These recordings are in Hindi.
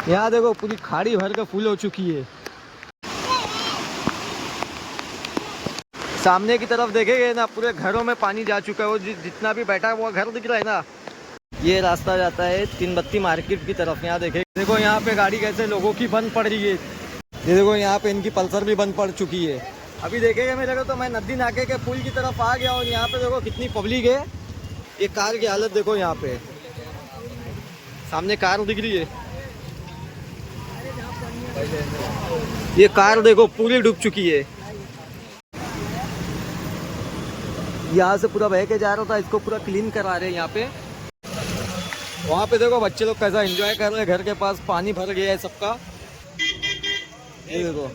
यहाँ देखो पूरी खाड़ी भर के फुल हो चुकी है। सामने की तरफ देखेंगे ना, पूरे घरों में पानी जा चुका है। वो जितना भी बैठा हुआ घर दिख रहा है ना, ये रास्ता जाता है तीन बत्ती मार्केट की तरफ। यहाँ देखो यहाँ पे गाड़ी कैसे लोगों की बंद पड़ रही है। ये देखो यहाँ पे इनकी पल्सर भी बंद पड़ चुकी है। अभी देखेंगे मेरे को तो मैं नदी नाके के पुल की तरफ आ गया और यहाँ पे देखो कितनी पब्लिक है। ये कार की हालत देखो, यहाँ पे सामने कार दिख रही है। ये कार देखो पूरी डूब चुकी है। यहाँ से पूरा बह के जा रहा था, इसको पूरा क्लीन करा रहे हैं यहाँ पे। वहाँ पे देखो बच्चे लोग कैसा एंजॉय कर रहे हैं, घर के पास पानी भर गया है सबका। ये देखो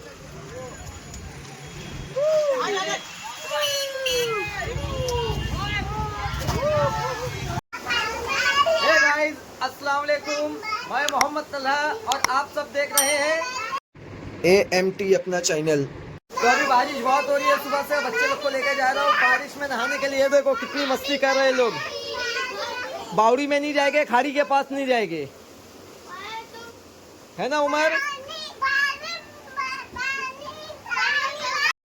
गाइस, अस्सलाम वालेकुम। मैं मोहम्मद तलहा और आप सब देख रहे हैं AMT अपना चैनल। तो अभी बारिश बहुत हो रही है, सुबह से बच्चे लोग को लेकर जा रहा हूँ बारिश में नहाने के लिए। देखो कितनी मस्ती कर रहे हैं लोग। बावड़ी में नहीं जाएंगे, खाड़ी के पास नहीं जाएंगे, है ना उमर?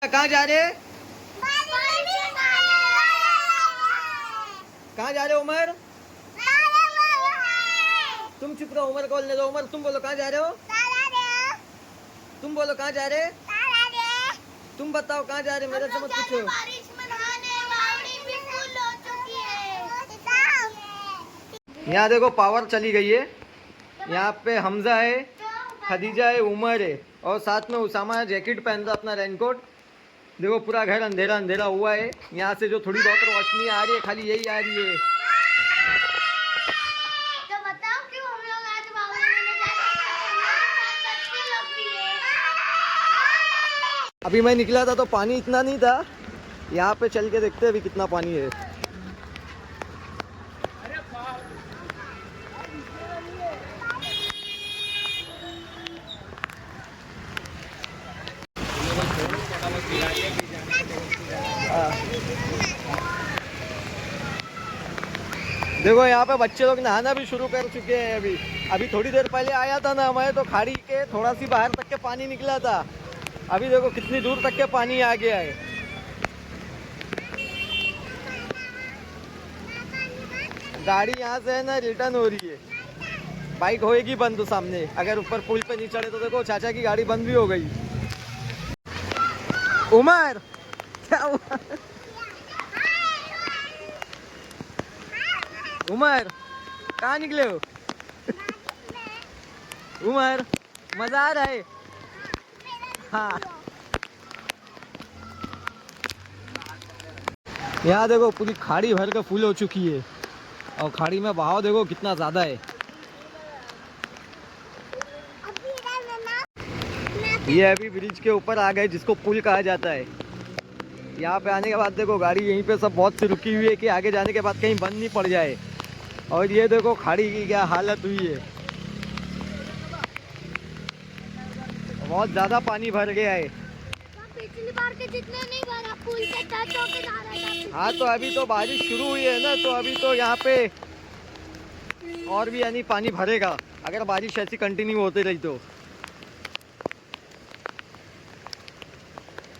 कहाँ जा रहे? कहाँ जा रहे हो उमर? तुम चुप रहो, उमर को बोलने दो। उमर तुम बोलो कहाँ जा रहे हो? तुम बोलो कहाँ जा रहे? तुम बताओ कहाँ जा रहे? मेरे से मत पूछो। यहाँ देखो पावर चली गई है। यहाँ पे हमजा है, खदीजा है, उमर है और साथ में उसामा है। जैकेट पहन रहा अपना, रेनकोट। देखो पूरा घर अंधेरा अंधेरा हुआ है। यहाँ से जो थोड़ी बहुत रोशनी आ रही है, खाली यही आ रही है। तो बताओ क्यों हम लोग आज बावड़ी में जा रहे हैं? अभी मैं निकला था तो पानी इतना नहीं था। यहाँ पे चल के देखते हैं अभी कितना पानी है। देखो यहाँ पे बच्चे लोग नहाना भी शुरू कर चुके हैं। अभी थोड़ी देर पहले आया था ना मैं, तो खाड़ी के थोड़ा सी बाहर तक के पानी निकला था। अभी देखो कितनी दूर तक के पानी आ गया है। गाड़ी यहाँ से है ना रिटर्न हो रही है। बाइक होएगी बंद तो सामने, अगर ऊपर पुल पे नहीं चढ़े तो देखो चाचा की गाड़ी बंद भी हो गई। उमर क्या हुआ? उमर कहाँ निकले हो? उमर मजा आ रहा है? हाँ। यहाँ देखो पूरी खाड़ी भर के फुल हो चुकी है और खाड़ी में बहाव देखो कितना ज्यादा है। ये अभी ब्रिज के ऊपर आ गए, जिसको पुल कहा जाता है। यहाँ पे आने के बाद देखो गाड़ी यहीं पे सब बहुत सी रुकी हुई है कि आगे जाने के बाद कहीं बंद नहीं पड़ जाए। और ये देखो खाड़ी की क्या हालत हुई है, बहुत ज्यादा पानी भर गया है। पिछली बार के जितने नहीं भरा, पुल से टच होके जा रहा था। हाँ तो अभी तो बारिश शुरू हुई है ना, तो अभी तो यहाँ पे और भी यानी पानी भरेगा अगर बारिश ऐसी कंटिन्यू होती रही तो।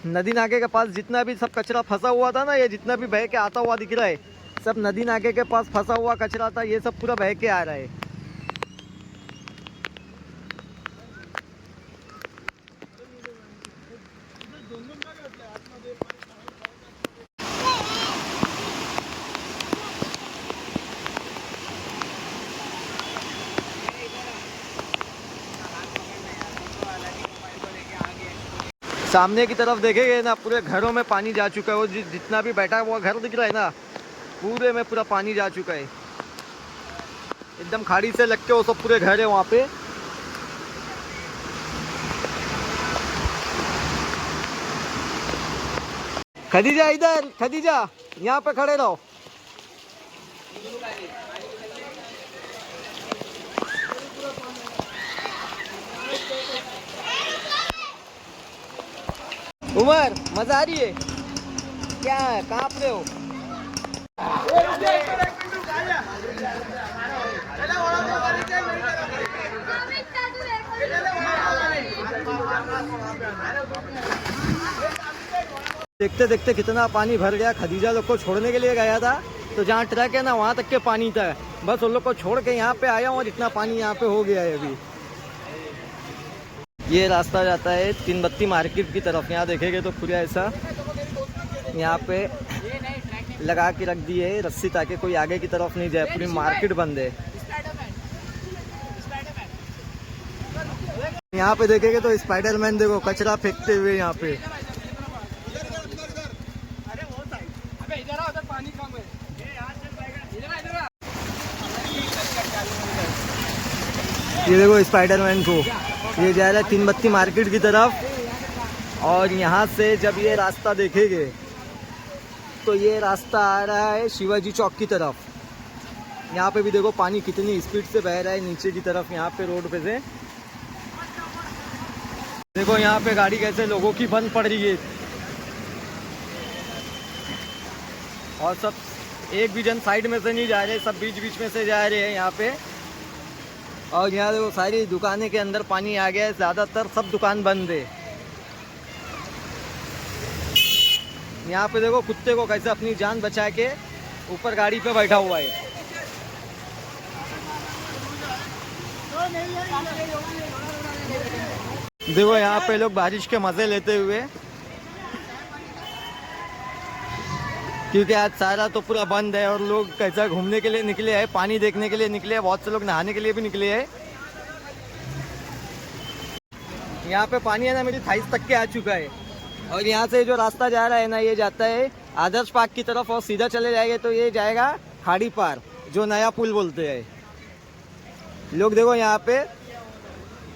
नदी नाके के पास जितना भी सब कचरा फंसा हुआ था ना, ये जितना भी बह के आता हुआ दिख रहा है, सब नदी नाके के पास फंसा हुआ कचरा था। ये सब पूरा बह के आ रहा है। सामने की तरफ देखेंगे ना, पूरे घरों में पानी जा चुका है। वो जितना भी बैठा हुआ घर दिख रहा है ना, पूरे में पूरा पानी जा चुका है। एकदम खाड़ी से लग के वो सब पूरे घर है वहाँ पे। खदीजा इधर, खदीजा यहाँ पे खड़े रहो। उमर मजा आ रही है क्या? कहाँ पे हो? देखते देखते कितना पानी भर गया। खदीजा लोग को छोड़ने के लिए गया था, तो जहाँ ट्रक है ना वहाँ तक के पानी था। बस उन लोग को छोड़ के यहाँ पे आया हूँ और इतना पानी यहाँ पे हो गया है अभी। ये रास्ता जाता है तीन बत्ती मार्केट की तरफ। यहाँ देखेंगे तो पूरा ऐसा यहाँ पे लगा के रख दिए है रस्सी, ताकि कोई आगे की तरफ नहीं जाए। पूरी मार्केट बंद है। यहाँ पे देखेंगे तो स्पाइडरमैन देखो कचरा फेंकते हुए यहाँ पे। ये देखो स्पाइडरमैन को, ये जा रहा है तीन बत्ती मार्केट की तरफ। और यहाँ से जब ये रास्ता देखेंगे तो ये रास्ता आ रहा है शिवाजी चौक की तरफ। यहाँ पे भी देखो पानी कितनी स्पीड से बह रहा है नीचे की तरफ। यहाँ पे रोड पे से देखो यहाँ पे गाड़ी कैसे लोगों की बंद पड़ रही है। और सब एक भी जन साइड में से नहीं जा रहे, सब बीच बीच में से जा रहे हैं यहाँ पे। और यहाँ देखो सारी दुकानें के अंदर पानी आ गया है, ज़्यादातर सब दुकान बंद है। यहाँ पे देखो कुत्ते को कैसे अपनी जान बचा के ऊपर गाड़ी पे बैठा हुआ है। देखो यहाँ पे लोग बारिश के मजे लेते हुए, क्योंकि आज सारा तो पूरा बंद है और लोग कैसा घूमने के लिए निकले हैं, पानी देखने के लिए निकले हैं। बहुत से लोग नहाने के लिए भी निकले हैं। यहाँ पे पानी है ना मेरी थाइस तक के आ चुका है। और यहाँ से जो रास्ता जा रहा है ना, ये जाता है आदर्श पार्क की तरफ और सीधा चले जाएंगे तो ये जाएगा खाड़ी पार, जो नया पुल बोलते हैं लोग। देखो यहाँ पे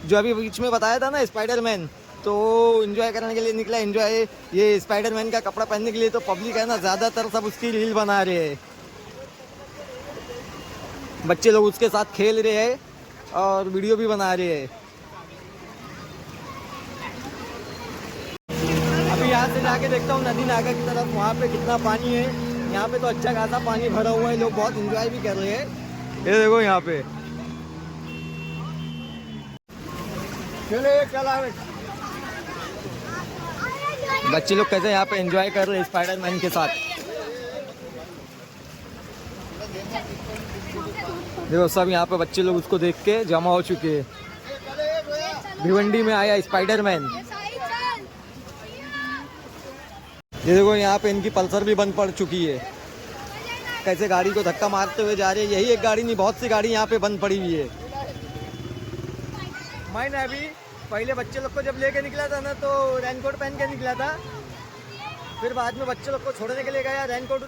जो अभी बीच में बताया था ना स्पाइडरमैन, तो एंजॉय करने के लिए निकला। एंजॉय ये स्पाइडरमैन का कपड़ा पहनने के लिए, तो पब्लिक है ना ज़्यादातर सब उसकी रील बना रहे हैं। बच्चे लोग उसके साथ खेल रहे हैं और वीडियो भी बना रहे हैं। अभी यहाँ से जाके देखता हूँ नदी नागा की तरफ, वहाँ पे कितना पानी है। यहाँ पे तो अच्छा खासा पानी भरा हुआ है, लोग बहुत एंजॉय भी कर रहे हैं। ये देखो यहाँ पे बच्चे लोग कैसे यहाँ पे एंजॉय कर रहे हैं स्पाइडरमैन के साथ। देखो सब यहाँ पे बच्चे लोग उसको देख के जमा हो चुके हैं। भिवंडी में आया स्पाइडरमैन। ये देखो यहाँ पे इनकी पल्सर भी बंद पड़ चुकी है। कैसे गाड़ी को धक्का मारते हुए जा रहे हैं। यही एक गाड़ी नहीं, बहुत सी गाड़ी यहाँ पे बंद पड़ी हुई है। मैंने अभी पहले बच्चे लोग को जब लेके निकला था ना, तो रेनकोट पहन के निकला था। फिर बाद में बच्चे लोग को छोड़ने के लिए गया, रेनकोट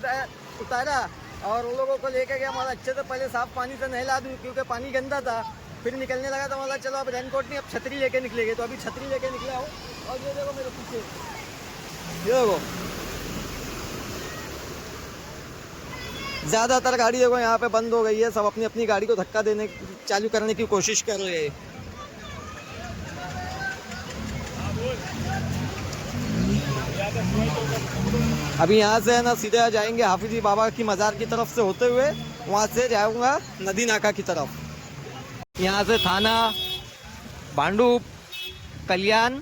उतारा और उन लोगों को लेके गया। मतलब अच्छे से पहले साफ पानी से नहला दूँ, क्योंकि पानी गंदा था। फिर निकलने लगा तो मतलब चलो अब रेनकोट नहीं, अब छतरी लेके निकलेंगे। तो अभी छतरी लेके निकला हो। और ये देखो मेरे पीछे, ये देखो ज़्यादातर गाड़ी देखो यहाँ पे बंद हो गई है। सब अपनी अपनी गाड़ी को धक्का देने चालू करने की कोशिश कर रहे हैं। अभी यहाँ से है ना सीधे जाएंगे हाफिजी बाबा की मज़ार की तरफ से होते हुए, वहाँ से जाऊँगा नदी नाका की तरफ। यहाँ से थाना, भांडुप, कल्याण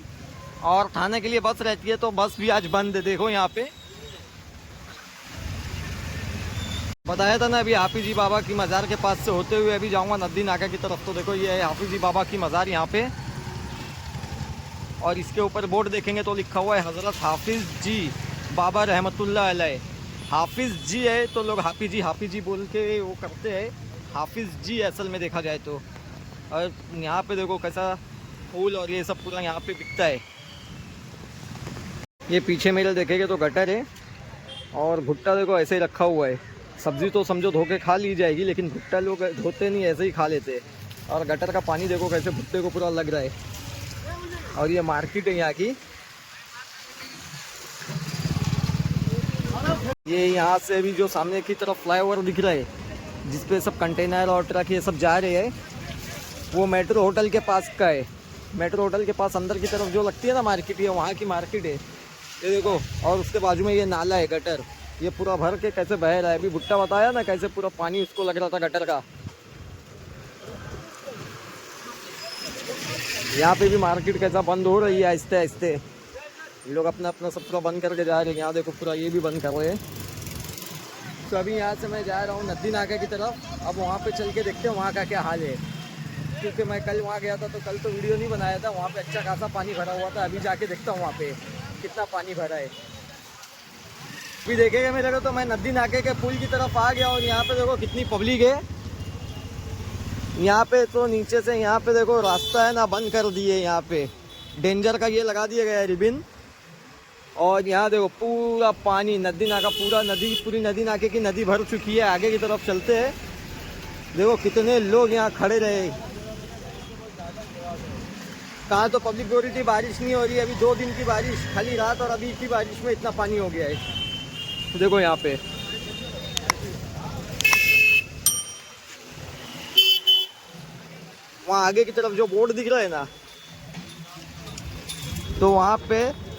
और थाने के लिए बस रहती है, तो बस भी आज बंद है। देखो यहाँ पे बताया था ना अभी हाफिजी बाबा की मज़ार के पास से होते हुए अभी जाऊँगा नदी नाका की तरफ। तो देखो ये है हाफिजी बाबा की मज़ार यहाँ पे। और इसके ऊपर बोर्ड देखेंगे तो लिखा हुआ है हज़रत हाफिज़ जी बाबा रहमतुल्लाह अलैह। हाफिज़ जी है तो लोग हाफिजी बोल के वो करते हैं। हाफिज़ जी असल में देखा जाए तो। और यहाँ पे देखो कैसा फूल और ये सब पूरा यहाँ पे बिकता है। ये पीछे मेरे देखेंगे तो गटर है और भुट्टा देखो ऐसे ही रखा हुआ है। सब्ज़ी तो समझो धो के खा ली जाएगी, लेकिन भुट्टा लोग धोते नहीं, ऐसे ही खा लेते हैं। और गटर का पानी देखो कैसे भुट्टे को पूरा लग रहा है। और ये मार्केट है यहाँ की। ये यहाँ से भी जो सामने की तरफ फ्लाईओवर दिख रहा है, जिसपे सब कंटेनर और ट्रक ये सब जा रहे हैं, वो मेट्रो होटल के पास का है। मेट्रो होटल के पास अंदर की तरफ जो लगती है ना मार्केट, ये वहाँ की मार्केट है। ये देखो, और उसके बाजू में ये नाला है गटर, ये पूरा भर के कैसे बह रहा है। अभी भुट्टा बताया ना कैसे पूरा पानी उसको लग रहा था गटर का। यहाँ पे भी मार्केट कैसा बंद हो रही है आहिस्ते आहिस्ते। ये लोग अपना अपना सब पूरा बंद करके जा रहे हैं। यहाँ देखो पूरा ये भी बंद कर रहे हैं। तो अभी यहाँ से मैं जा रहा हूँ नदी नाका की तरफ। अब वहाँ पे चल के देखते हैं वहाँ का क्या हाल है, क्योंकि मैं कल वहाँ गया था तो कल तो वीडियो नहीं बनाया था। वहाँ पे अच्छा खासा पानी भरा हुआ था। अभी जाके देखता हूँ वहाँ पे कितना पानी भरा है। अभी देखेगा मेरे को तो मैं नदी नाके के पुल की तरफ आ गया और यहाँ पे देखो कितनी पब्लिक है। यहाँ पे तो नीचे से यहाँ पे देखो रास्ता है ना बंद कर दिए। यहाँ पे डेंजर का ये लगा दिया गया है रिबिन। और यहाँ देखो पूरा पानी नदी नाका पूरी नदी नाके की नदी भर चुकी है। आगे की तरफ चलते हैं। देखो कितने लोग यहाँ खड़े रहे। कहाँ तो पब्लिक बोल रही थी बारिश नहीं हो रही है। अभी 2 दिन की बारिश, खाली रात और अभी की बारिश में इतना पानी हो गया है। तो देखो यहाँ पे वहाँ आगे की तरफ जो बोर्ड दिख रहा है ना, तो वहाँ पे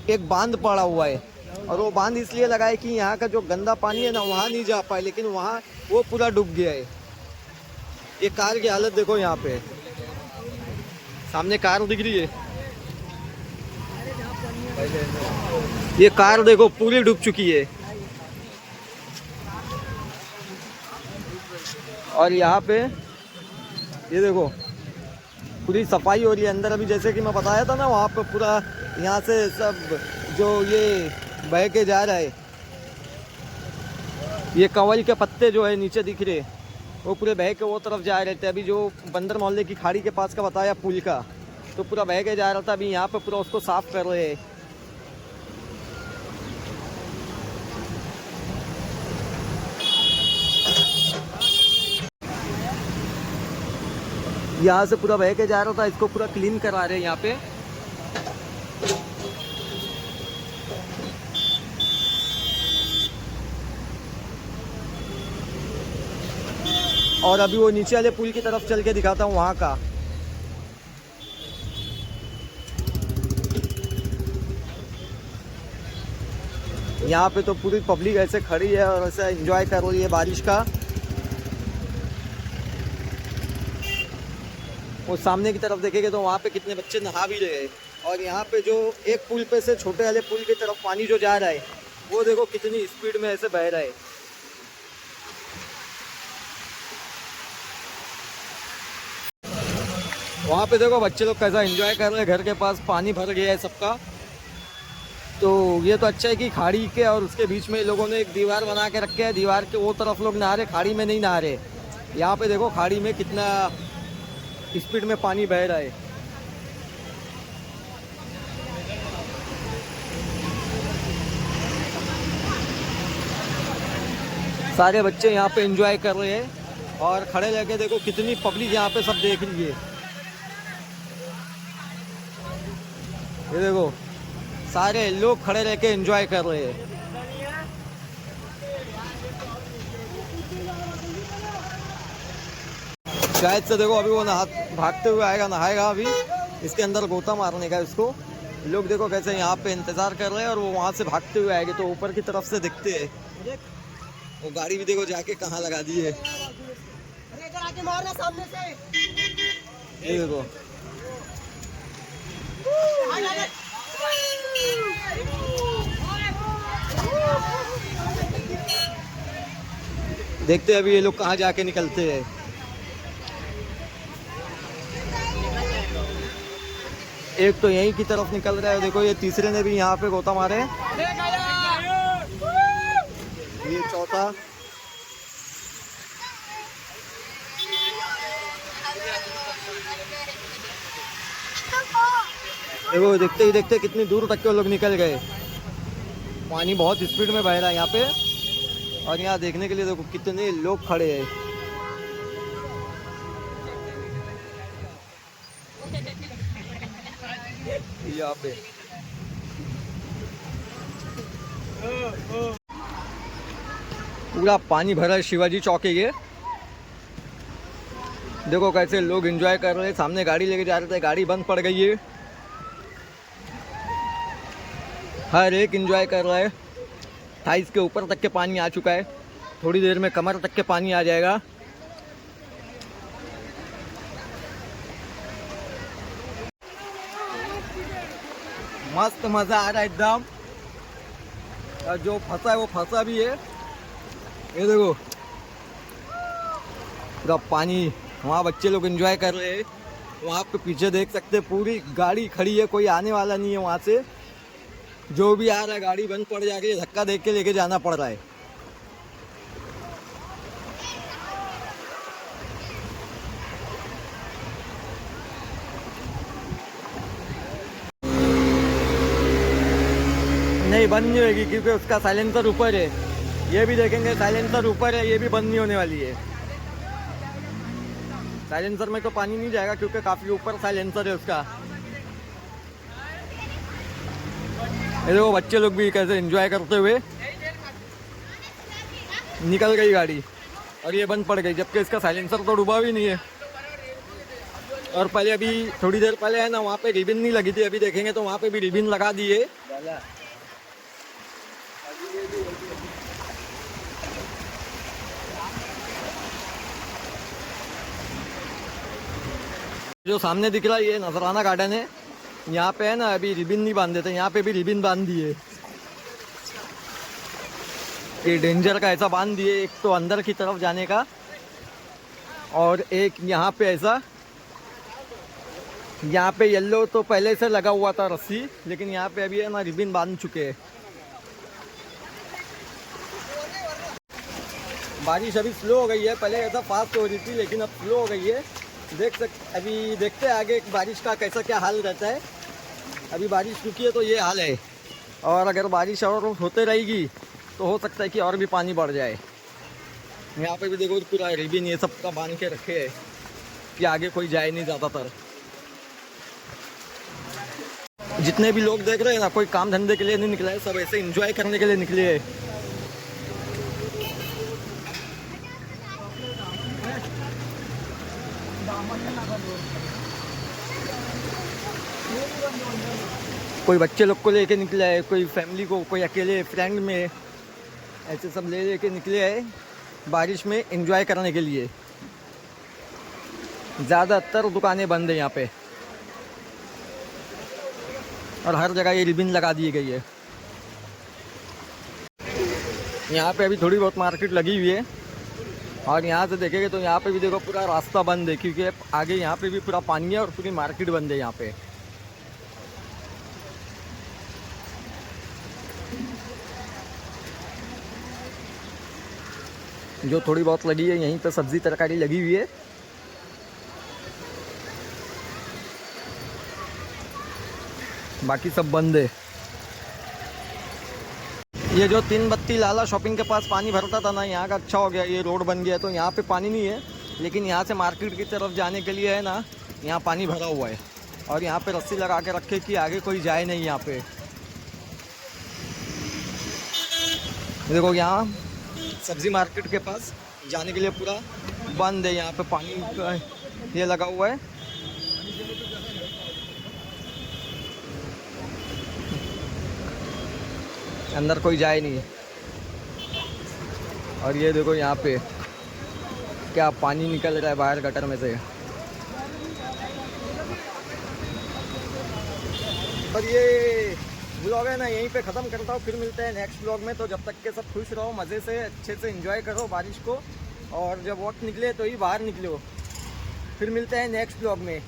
एक बांध पड़ा हुआ है। और वो बांध इसलिए लगा है कि यहाँ का जो गंदा पानी है ना वहाँ नहीं जा पाए, लेकिन वहाँ वो पूरा डूब गया है। ये कार की हालत देखो, यहाँ पे सामने कार दिख रही है। ये कार देखो पूरी डूब चुकी है। और यहाँ पे ये देखो पूरी सफाई हो रही है अंदर। अभी जैसे कि मैं बताया था ना, वहाँ पे पूरा यहाँ से सब जो ये बह के जा रहा है, ये कंवल के पत्ते जो है नीचे दिख रहे, वो पूरे बह के वो तरफ जा रहे थे। अभी जो बंदर मोहल्ले की खाड़ी के पास का बताया पुल का, तो पूरा बह के जा रहा था। अभी यहाँ पे पूरा उसको साफ कर रहे हैं। यहाँ से पूरा बह के जा रहा था, इसको पूरा क्लीन करा रहे हैं यहाँ पे। और अभी वो नीचे वाले पुल की तरफ चल के दिखाता हूँ वहाँ का। यहाँ पे तो पूरी पब्लिक ऐसे खड़ी है और ऐसे एंजॉय कर रही है बारिश का। वो सामने की तरफ देखेंगे तो वहाँ पे कितने बच्चे नहा भी रहे हैं। और यहाँ पे जो एक पुल पे से छोटे वाले पुल की तरफ पानी जो जा रहा है, वो देखो कितनी स्पीड में ऐसे बह रहा है। वहाँ पे देखो बच्चे लोग कैसा एंजॉय कर रहे हैं। घर के पास पानी भर गया है सबका। तो ये तो अच्छा है कि खाड़ी के और उसके बीच में लोगों ने एक दीवार बना के रखे है। दीवार के वो तरफ लोग नहा रहे, खाड़ी में नहीं नहा रहे। यहाँ पे देखो खाड़ी में कितना स्पीड में पानी बह रहा है। सारे बच्चे यहाँ पे एंजॉय कर रहे हैं और खड़े रह के देखो कितनी पब्लिक यहाँ पे सब देख रही है। ये देखो सारे लोग खड़े रह के एंजॉय कर रहे हैं। शायद से देखो अभी वो भागते हुए आएगा, नहाएगा अभी इसके अंदर गोता मारने का इसको। लोग देखो कैसे यहाँ पे इंतजार कर रहे हैं और वो वहाँ से भागते हुए आएंगे। तो ऊपर की तरफ से दिखते हैं। वो गाड़ी भी देखो जाके कहाँ लगा दी है। ये देखो देखते हैं अभी ये लोग कहाँ जाके निकलते हैं। एक तो यहीं की तरफ निकल रहा है। देखो ये तीसरे ने भी यहाँ पे गोता मारे। ये चौथा। देखो देखते ही देखते कितनी दूर तक के लोग निकल गए। पानी बहुत स्पीड में बह रहा है यहाँ पे। और यहाँ देखने के लिए देखो कितने लोग खड़े हैं। यहाँ पे पूरा पानी भरा है शिवाजी चौक है ये। देखो कैसे लोग एंजॉय कर रहे हैं। सामने गाड़ी लेके जा रहे थे, गाड़ी बंद पड़ गई है। हर एक एंजॉय कर रहा है। थाइस के ऊपर तक के पानी आ चुका है। थोड़ी देर में कमर तक के पानी आ जाएगा। मस्त मजा आ रहा है एकदम। और जो फंसा है वो फंसा भी है। ये देखो पूरा पानी, वहाँ बच्चे लोग एंजॉय कर रहे हैं। वहाँ पे पीछे देख सकते हैं पूरी गाड़ी खड़ी है, कोई आने वाला नहीं है वहाँ से। जो भी आ रहा है गाड़ी बंद पड़ जा रही है, धक्का देख के लेके जाना पड़ रहा है। नहीं बंद नहीं होगी क्योंकि उसका साइलेंसर ऊपर है। ये भी देखेंगे साइलेंसर ऊपर है, ये भी बंद नहीं होने वाली है। साइलेंसर में तो पानी नहीं जाएगा क्योंकि काफ़ी ऊपर साइलेंसर है उसका। ये देखो बच्चे लोग भी कैसे एंजॉय करते हुए निकल गई गाड़ी और ये बंद पड़ गई, जबकि इसका साइलेंसर तो डूबा भी नहीं है। और पहले अभी थोड़ी देर पहले है ना वहाँ पे रिबिन नहीं लगी थी, अभी देखेंगे तो वहाँ पे भी रिबिन लगा दी है। जो सामने दिख रहा है ये नजराना गार्डन है। यहाँ पे है ना अभी रिबिन नहीं बांधे थे, यहाँ पे भी रिबिन बांध दिए। ये डेंजर का ऐसा बांध दिए, एक तो अंदर की तरफ जाने का और एक यहाँ पे ऐसा। यहाँ पे येलो तो पहले से लगा हुआ था रस्सी, लेकिन यहाँ पे अभी है ना रिबिन बांध चुके हैं। बारिश अभी स्लो हो गई है, पहले ऐसा फास्ट हो रही थी लेकिन अब स्लो हो गई है। अभी देखते हैं आगे बारिश का कैसा क्या हाल रहता है। अभी बारिश रुकी है तो ये हाल है, और अगर बारिश और होते रहेगी तो हो सकता है कि और भी पानी बढ़ जाए। यहाँ पे भी देखो पूरा रिबिन ये सब का बांध के रखे है कि आगे कोई जाए नहीं ज़्यादातर। जितने भी लोग देख रहे हैं ना, कोई काम धंधे के लिए नहीं निकला है, सब ऐसे एंजॉय करने के लिए निकले हैं। कोई बच्चे लोग को लेके निकला है, कोई फैमिली को, कोई अकेले फ्रेंड में, ऐसे सब ले लेके निकले हैं बारिश में एंजॉय करने के लिए। ज़्यादातर दुकानें बंद है यहाँ पे और हर जगह ये रिबिन लगा दी गई है। यहाँ पे अभी थोड़ी बहुत मार्केट लगी हुई है और यहाँ से देखेंगे तो यहाँ पे भी देखो पूरा रास्ता बंद है क्योंकि आगे यहाँ पे भी पूरा पानी है और पूरी मार्केट बंद है यहाँ पे। जो थोड़ी बहुत लगी है यहीं पे सब्जी तरकारी लगी हुई है। बाकी सब बंद है। ये जो 3 बत्ती लाला शॉपिंग के पास पानी भरता था ना, यहाँ का अच्छा हो गया, ये रोड बन गया तो यहाँ पे पानी नहीं है, लेकिन यहाँ से मार्केट की तरफ जाने के लिए है ना यहाँ पानी भरा हुआ है और यहाँ पे रस्सी लगा के रखे कि आगे कोई जाए नहीं। यहाँ पे देखो यहाँ सब्जी मार्केट के पास जाने के लिए पूरा बंद है, यहाँ पे पानी का ये लगा हुआ है। अंदर कोई जाए नहीं। और ये देखो यहाँ पे क्या पानी निकल रहा है बाहर गटर में से। और ये व्लॉग है ना यहीं पे ख़त्म करता हूँ, फिर मिलते हैं नेक्स्ट व्लॉग में। तो जब तक के सब खुश रहो, मज़े से अच्छे से एंजॉय करो बारिश को, और जब वक्त निकले तो ही बाहर निकलो। फिर मिलते हैं नेक्स्ट व्लॉग में।